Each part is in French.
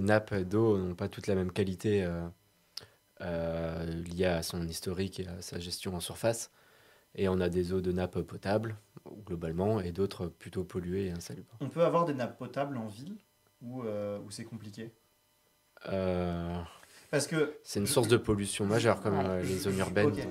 Les nappes d'eau n'ont pas toutes la même qualité liée à son historique et à sa gestion en surface. Et on a des eaux de nappe potables, globalement, et d'autres plutôt polluées et insalubres. On peut avoir des nappes potables en ville ou c'est compliqué? Euh, Parce que... c'est une je- source de pollution majeure, comme Ouais. les zones urbaines. Ok. Donc.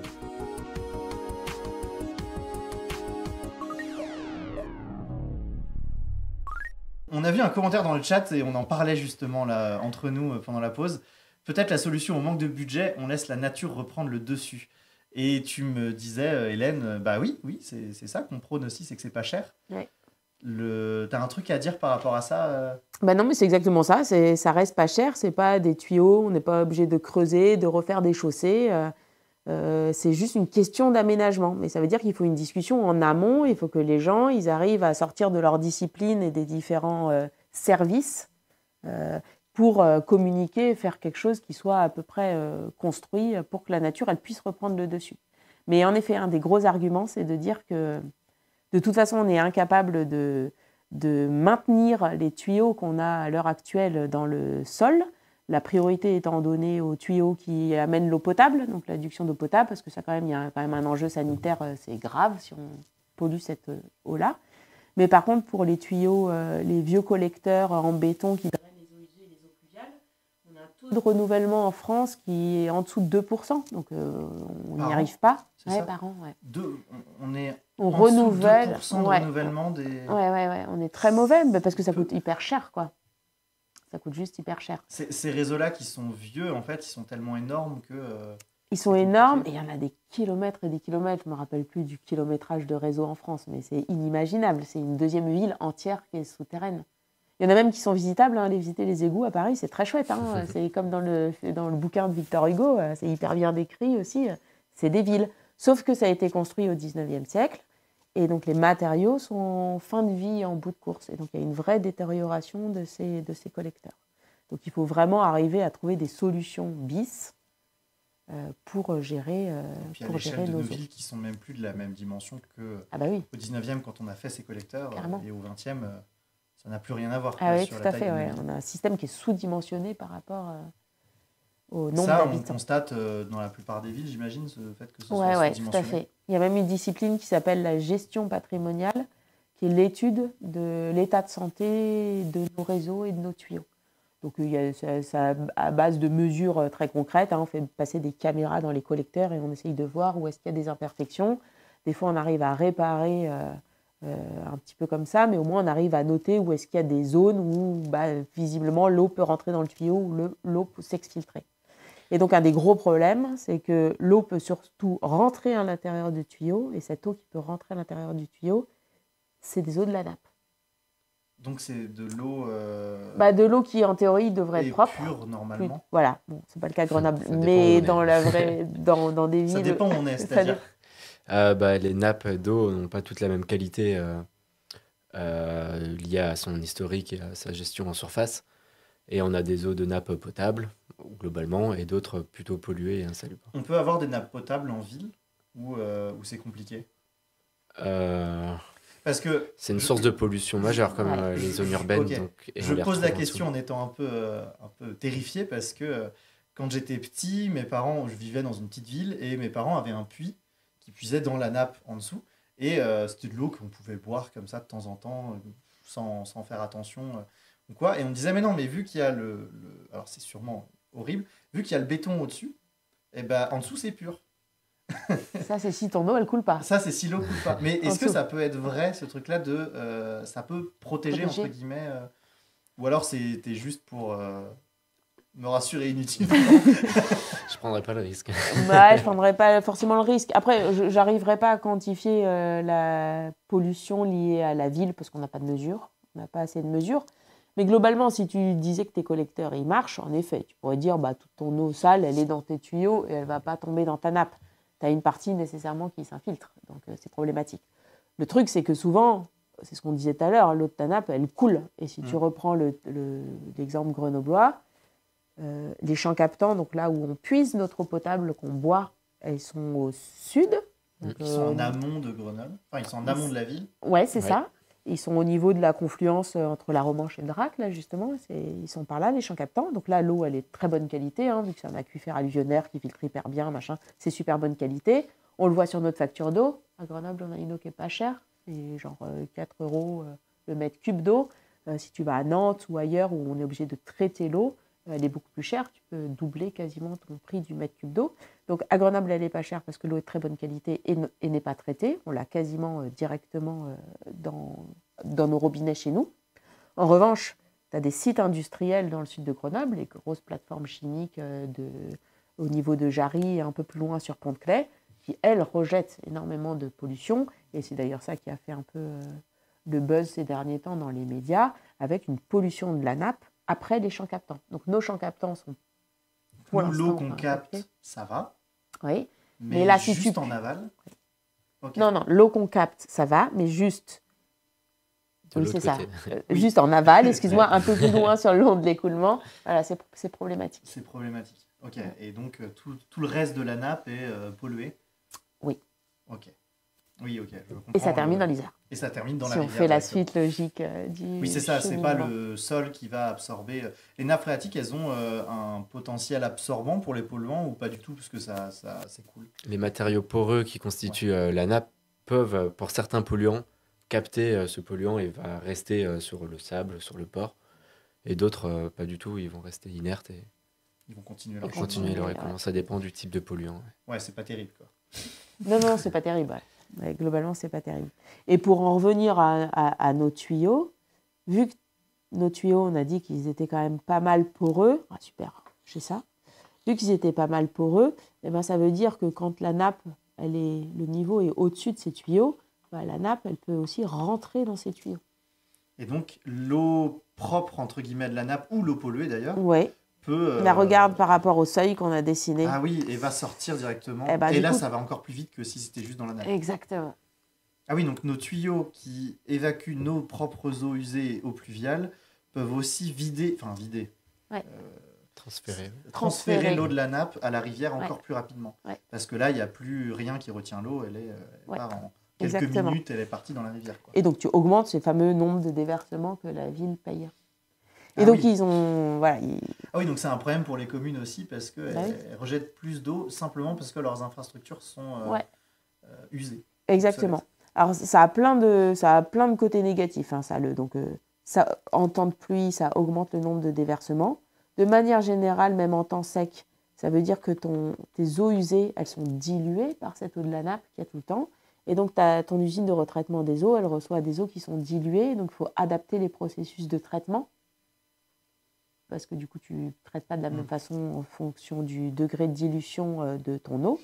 On a vu un commentaire dans le chat et on en parlait justement là entre nous pendant la pause. Peut-être la solution au manque de budget, on laisse la nature reprendre le dessus. Et tu me disais, Hélène, bah oui, c'est ça qu'on prône aussi, c'est que c'est pas cher. Ouais. T'as un truc à dire par rapport à ça Bah non, mais c'est exactement ça. Ça reste pas cher. C'est pas des tuyaux. On n'est pas obligé de creuser, de refaire des chaussées. C'est juste une question d'aménagement. Mais ça veut dire qu'il faut une discussion en amont. Il faut que les gens ils arrivent à sortir de leur discipline et des différents services pour communiquer et faire quelque chose qui soit à peu près construit pour que la nature elle puisse reprendre le dessus. Mais en effet, un des gros arguments, c'est de dire que de toute façon, on est incapable de maintenir les tuyaux qu'on a à l'heure actuelle dans le sol. La priorité étant donnée aux tuyaux qui amènent l'eau potable, donc l'adduction d'eau potable, parce que ça, quand même, il y a quand même un enjeu sanitaire, c'est grave si on pollue cette eau-là. Mais par contre, pour les tuyaux, les vieux collecteurs en béton qui drainent les eaux usées et les eaux pluviales, on a un taux de renouvellement en France qui est en dessous de 2%. Donc, on n'y arrive pas. C'est ça par an, ouais. On est On en renouvelle. dessous de 2% de renouvellement des... Ouais, on est très mauvais parce que ça coûte hyper cher, quoi. Ça coûte juste hyper cher. Ces réseaux-là qui sont vieux, en fait, ils sont tellement énormes que... Ils sont énormes et il y en a des kilomètres et des kilomètres. Je ne me rappelle plus du kilométrage de réseau en France, mais c'est inimaginable. C'est une deuxième ville entière qui est souterraine. Il y en a même qui sont visitables. Aller visiter les égouts à Paris, c'est très chouette. C'est comme dans le bouquin de Victor Hugo, c'est hyper bien décrit aussi. C'est des villes. Sauf que ça a été construit au 19e siècle. Et donc, les matériaux sont en fin de vie, en bout de course. Et donc, il y a une vraie détérioration de ces collecteurs. Donc, il faut vraiment arriver à trouver des solutions bis pour gérer puis à l'échelle de nos villes qui sont même plus de la même dimension que au 19e quand on a fait ces collecteurs et au 20e ça n'a plus rien à voir. Ah oui, tout à fait. Ouais. On a un système qui est sous-dimensionné par rapport au nombre d'habitants. On constate dans la plupart des villes, j'imagine, ce fait que ce soit sous-dimensionné. Tout à fait. Il y a même une discipline qui s'appelle la gestion patrimoniale, qui est l'étude de l'état de santé de nos réseaux et de nos tuyaux. Donc, ça à base de mesures très concrètes. On fait passer des caméras dans les collecteurs et on essaye de voir où est-ce qu'il y a des imperfections. Des fois, on arrive à réparer un petit peu comme ça, mais au moins, on arrive à noter où est-ce qu'il y a des zones où, visiblement, l'eau peut rentrer dans le tuyau ou l'eau peut s'exfiltrer. Et donc, un des gros problèmes, c'est que l'eau peut surtout rentrer à l'intérieur du tuyau. Et cette eau qui peut rentrer à l'intérieur du tuyau, c'est des eaux de la nappe. Donc c'est de l'eau... de l'eau qui, en théorie, devrait être propre. Pure, normalement. Voilà, bon, c'est pas le cas de Grenoble, mais dans des villes... Ça dépend où on est, c'est-à-dire les nappes d'eau n'ont pas toute la même qualité liée à son historique et à sa gestion en surface. Et on a des eaux de nappe potables, globalement, et d'autres plutôt polluées et insalubres. On peut avoir des nappes potables en ville ou c'est compliqué Parce que c'est une source de pollution majeure, comme les zones urbaines. Okay. Donc, je pose la question en étant un peu terrifié parce que quand j'étais petit, je vivais dans une petite ville et mes parents avaient un puits qui puisait dans la nappe en dessous. Et c'était de l'eau qu'on pouvait boire comme ça de temps en temps sans faire attention ou quoi. Et on me disait, mais non, mais vu qu'il y a alors c'est sûrement horrible, vu qu'il y a le béton au-dessus, et en dessous c'est pur. Ça, c'est si ton eau, elle coule pas. Ça, c'est si l'eau coule pas. Mais est-ce que ça peut être vrai, ce truc-là, ça peut protéger, entre guillemets ou alors c'était juste pour me rassurer inutilement Je prendrais pas le risque. Je prendrais pas forcément le risque. Après, j'arriverai pas à quantifier la pollution liée à la ville, parce qu'on n'a pas de mesure. On n'a pas assez de mesures. Mais globalement, si tu disais que tes collecteurs, ils marchent, en effet, tu pourrais dire, toute ton eau sale, elle est dans tes tuyaux et elle va pas tomber dans ta nappe. Tu as une partie nécessairement qui s'infiltre, donc c'est problématique. Le truc, c'est que souvent, c'est ce qu'on disait tout à l'heure, l'eau de ta nappe, elle coule. Et si tu reprends l'exemple grenoblois, les champs captants, donc là où on puise notre eau potable qu'on boit, elles sont au sud. Donc, ils sont en amont de Grenoble, enfin ils sont en amont de la ville. Ouais, c'est ça. Ils sont au niveau de la confluence entre la Romanche et le Drac, là, justement. Ils sont par là, les champs captants. Donc là, l'eau, elle est de très bonne qualité, hein, vu que c'est un aquifère alluvionnaire qui filtre hyper bien, machin. C'est super bonne qualité. On le voit sur notre facture d'eau. À Grenoble, on a une eau qui n'est pas chère. C'est genre 4 € le mètre cube d'eau. Si tu vas à Nantes ou ailleurs où on est obligé de traiter l'eau, elle est beaucoup plus chère. Tu peux doubler quasiment ton prix du mètre cube d'eau. Donc à Grenoble, elle n'est pas chère parce que l'eau est de très bonne qualité et n'est pas traitée. On l'a quasiment directement dans nos robinets chez nous. En revanche, tu as des sites industriels dans le sud de Grenoble, les grosses plateformes chimiques au niveau de Jarry et un peu plus loin sur Pont-de-Claix, qui, elles, rejettent énormément de pollution. Et c'est d'ailleurs ça qui a fait un peu le buzz ces derniers temps dans les médias, avec une pollution de la nappe après les champs captants. Donc nos champs captants sont pour l'instant... L'eau qu'on capte, ça va. Oui. Mais là, juste en aval. Okay. Non, l'eau qu'on capte, ça va, mais juste... De oui, c'est ça. Oui. Juste en aval, excuse-moi, un peu plus loin sur le long de l'écoulement. Voilà, c'est problématique. C'est problématique. Ok. Et donc, tout le reste de la nappe est pollué. Oui. Ok. Oui, ok. Je comprends, et ça termine dans l'Isère. Et ça termine dans la rivière. Si on fait la suite logique du... Oui, c'est ça. C'est pas le sol qui va absorber... Les nappes phréatiques, elles ont un potentiel absorbant pour les polluants ou pas du tout, parce que ça c'est cool. Les matériaux poreux qui constituent la nappe peuvent, pour certains polluants, capter ce polluant et va rester sur le sable, sur le port. Et d'autres, pas du tout. Ils vont rester inertes et ils vont continuer leur écoulement. Ça dépend du type de polluant. Ouais, c'est pas terrible, quoi. Non, c'est pas terrible. Ouais, globalement, c'est pas terrible. Et pour en revenir à nos tuyaux, vu que nos tuyaux, on a dit qu'ils étaient quand même pas mal poreux, super, j'ai ça. Vu qu'ils étaient pas mal poreux, eh ben, ça veut dire que quand la nappe, le niveau est au-dessus de ces tuyaux, bah, la nappe, elle peut aussi rentrer dans ces tuyaux. Et donc, l'eau propre, entre guillemets, de la nappe, ou l'eau polluée d'ailleurs, ouais. La regarde par rapport au seuil qu'on a dessiné. Ah oui, et va sortir directement. Eh ben, et là, ça va encore plus vite que si c'était juste dans la nappe. Exactement. Ah oui, donc nos tuyaux qui évacuent nos propres eaux usées et eaux pluviales peuvent aussi vider... Ouais. Transférer l'eau de la nappe à la rivière encore plus rapidement. Ouais. Parce que là, il n'y a plus rien qui retient l'eau. Elle part en quelques minutes, elle est partie dans la rivière, quoi. Et donc, tu augmentes ce fameux nombre de déversements que la ville paye. Et donc, ils ont... Voilà, Ah oui, donc c'est un problème pour les communes aussi, parce qu'elles rejettent plus d'eau simplement parce que leurs infrastructures sont usées. Exactement. Alors, ça a plein de côtés négatifs. Hein, en temps de pluie, ça augmente le nombre de déversements. De manière générale, même en temps sec, ça veut dire que tes eaux usées, elles sont diluées par cette eau de la nappe qu'il y a tout le temps. Et donc, ton usine de retraitement des eaux, elle reçoit des eaux qui sont diluées. Donc, il faut adapter les processus de traitement. Parce que du coup, tu ne traites pas de la même façon en fonction du degré de dilution de ton eau.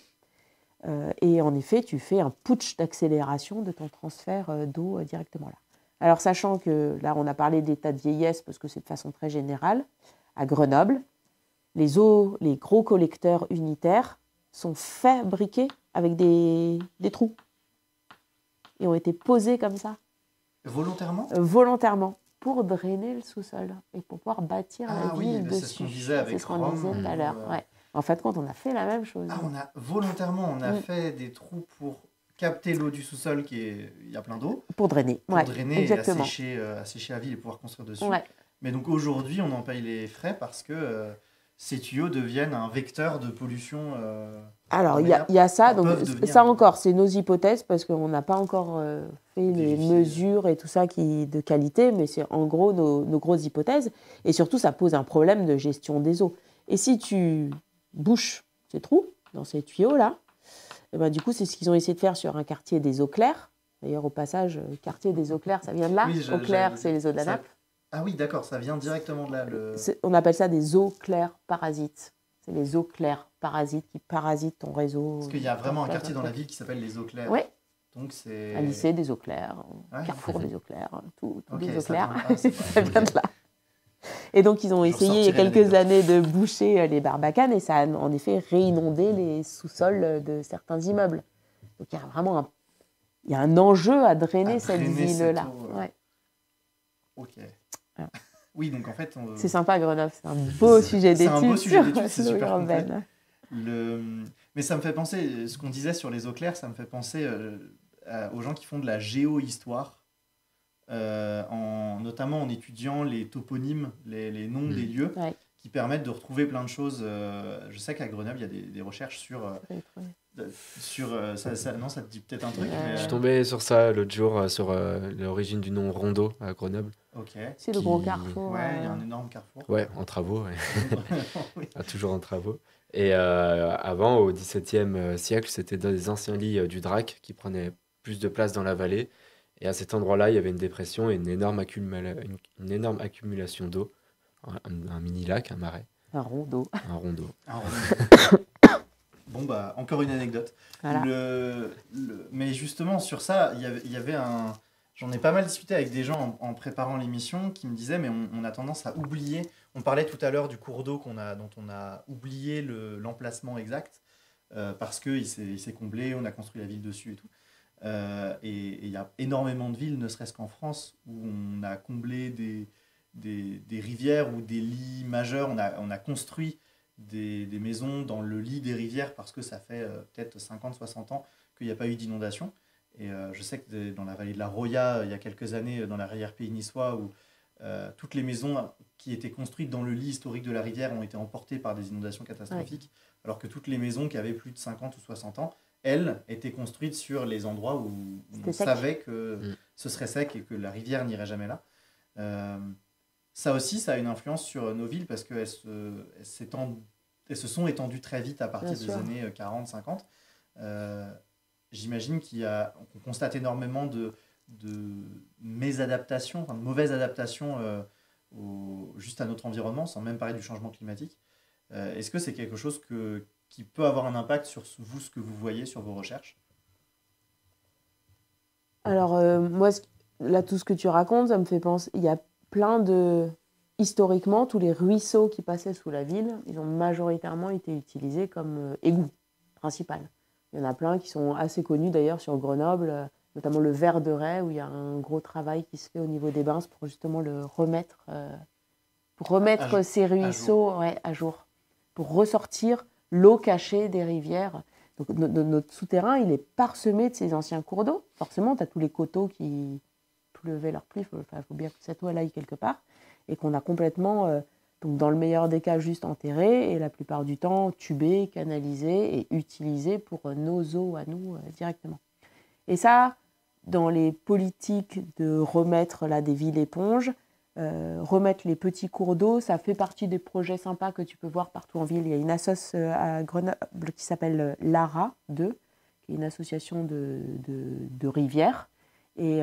Et en effet, tu fais un putsch d'accélération de ton transfert d'eau directement là. Alors, sachant que là, on a parlé d'état de vieillesse, parce que c'est de façon très générale, à Grenoble, les gros collecteurs unitaires sont fabriqués avec des trous. Et ont été posés comme ça. Volontairement ? Volontairement. Pour drainer le sous-sol et pour pouvoir bâtir la ville dessus. C'est ce qu'on disait avec Rome, tout à l'heure. Ouais. En fait, quand on a fait la même chose. Ah, volontairement, on a fait des trous pour capter l'eau du sous-sol il y a plein d'eau. Pour drainer. Pour drainer exactement. Et assécher la ville et pouvoir construire dessus. Ouais. Mais donc aujourd'hui, on en paye les frais parce que ces tuyaux deviennent un vecteur de pollution. Alors, il y a ça. Donc, ça encore, c'est nos hypothèses parce qu'on n'a pas encore fait les mesures et tout ça de qualité, mais c'est en gros nos grosses hypothèses. Et surtout, ça pose un problème de gestion des eaux. Et si tu bouches ces trous dans ces tuyaux-là, et ben, du coup, c'est ce qu'ils ont essayé de faire sur un quartier des eaux claires. D'ailleurs, au passage, quartier des eaux claires, ça vient de là. Oui, eaux claires, c'est les eaux de la nappe. Ah oui, d'accord, ça vient directement de là. On appelle ça des eaux claires parasites. C'est les eaux claires parasites qui parasitent ton réseau. Parce qu'il y a vraiment un quartier dans la ville qui s'appelle les eaux claires. Oui. Donc c'est... Un lycée des eaux claires, Carrefour des eaux claires, tout des eaux claires. Ça vient de là. Et donc, ils ont essayé il y a quelques années de boucher les barbacanes et ça a en effet réinondé les sous-sols de certains immeubles. Donc, il y a vraiment un enjeu à drainer cette ville-là. Ouais. Ok. Voilà. Oui, donc en fait... C'est sympa, Grenoble, c'est un beau sujet d'étude. C'est un beau sujet d'étude, c'est super complet. Mais ça me fait penser, ce qu'on disait sur les eaux claires, ça me fait penser aux gens qui font de la géohistoire. notamment en étudiant les toponymes, les noms des lieux, Ouais. qui permettent de retrouver plein de choses. Je sais qu'à Grenoble, il y a des recherches sur... non, ça te dit peut-être un truc, mais... Je suis tombé sur ça l'autre jour, sur l'origine du nom Rondeau à Grenoble. Ok. C'est le gros carrefour. Ouais, il y a un énorme carrefour. Ouais, en travaux, ouais. Oui. Toujours en travaux. Et avant, au XVIIe siècle, c'était dans des anciens lits du Drac qui prenaient plus de place dans la vallée. Et à cet endroit-là, il y avait une dépression et une énorme accumulation d'eau. Un mini lac, un marais, Un rondeau. un rondeau. Ah, bon, bah, encore une anecdote. Voilà. Mais justement, sur ça, il y avait un... J'en ai pas mal discuté avec des gens en préparant l'émission qui me disaient, mais on a tendance à oublier. On parlait tout à l'heure du cours d'eau dont on a oublié l'emplacement exact parce qu'il s'est comblé, on a construit la ville dessus et tout. Et il y a énormément de villes, ne serait-ce qu'en France, où on a comblé des rivières ou des lits majeurs. On a construit des maisons dans le lit des rivières parce que ça fait peut-être 50-60 ans qu'il n'y a pas eu d'inondation. Et je sais que dans la vallée de la Roya, il y a quelques années, dans la rivière Pays niçois, où toutes les maisons qui étaient construites dans le lit historique de la rivière ont été emportées par des inondations catastrophiques, alors que toutes les maisons qui avaient plus de 50 ou 60 ans, elles, étaient construites sur les endroits où on savait que ce serait sec et que la rivière n'irait jamais là. Ça aussi, ça a une influence sur nos villes parce qu'elles se sont étendues très vite à partir des années 40-50. J'imagine qu'on constate énormément de mésadaptations, enfin de mauvaises adaptations juste à notre environnement, sans même parler du changement climatique. Est-ce que c'est quelque chose qui peut avoir un impact sur vous, ce que vous voyez sur vos recherches? Alors, moi, là, tout ce que tu racontes, ça me fait penser... Il y a plein de... Historiquement, tous les ruisseaux qui passaient sous la ville, ils ont majoritairement été utilisés comme égouts principal. Il y en a plein qui sont assez connus d'ailleurs sur Grenoble, notamment le Verderet, où il y a un gros travail qui se fait au niveau des bains pour justement le remettre, ces ruisseaux à jour, pour ressortir l'eau cachée des rivières. Donc notre souterrain, il est parsemé de ces anciens cours d'eau. Forcément, tu as tous les coteaux qui pleuvaient leur pluie, il faut bien que cette eau elle aille quelque part, et qu'on a complètement... donc dans le meilleur des cas, juste enterré, et la plupart du temps, tubé, canalisé et utilisé pour nos eaux à nous directement. Et ça, dans les politiques de remettre là, des villes éponges, remettre les petits cours d'eau, ça fait partie des projets sympas que tu peux voir partout en ville. Il y a une association à Grenoble qui s'appelle l'ARA 2, qui est une association de rivières. Et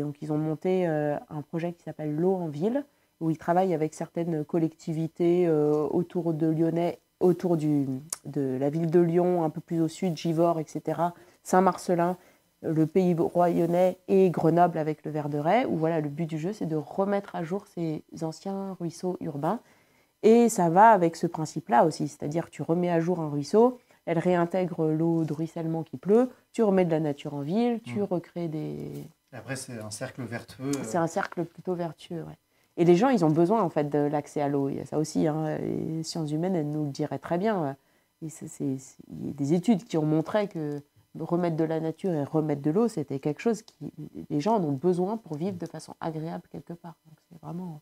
donc ils ont monté un projet qui s'appelle l'eau en ville, où ils travaillent avec certaines collectivités autour de Lyonnais, autour de la ville de Lyon, un peu plus au sud, Givors, etc., Saint-Marcellin, le Pays Royonnais et Grenoble avec le Verderet, où voilà, le but du jeu, c'est de remettre à jour ces anciens ruisseaux urbains. Et ça va avec ce principe-là aussi, c'est-à-dire que tu remets à jour un ruisseau, elle réintègre l'eau de ruissellement qui pleut, tu remets de la nature en ville, tu recrées des... Et après, c'est un cercle vertueux. C'est un cercle plutôt vertueux, ouais. Et les gens, ils ont besoin en fait de l'accès à l'eau. Il y a ça aussi, hein. Les sciences humaines, elles nous le diraient très bien. Et il y a des études qui ont montré que remettre de la nature et remettre de l'eau, c'était quelque chose les gens en ont besoin pour vivre de façon agréable quelque part. Donc c'est vraiment...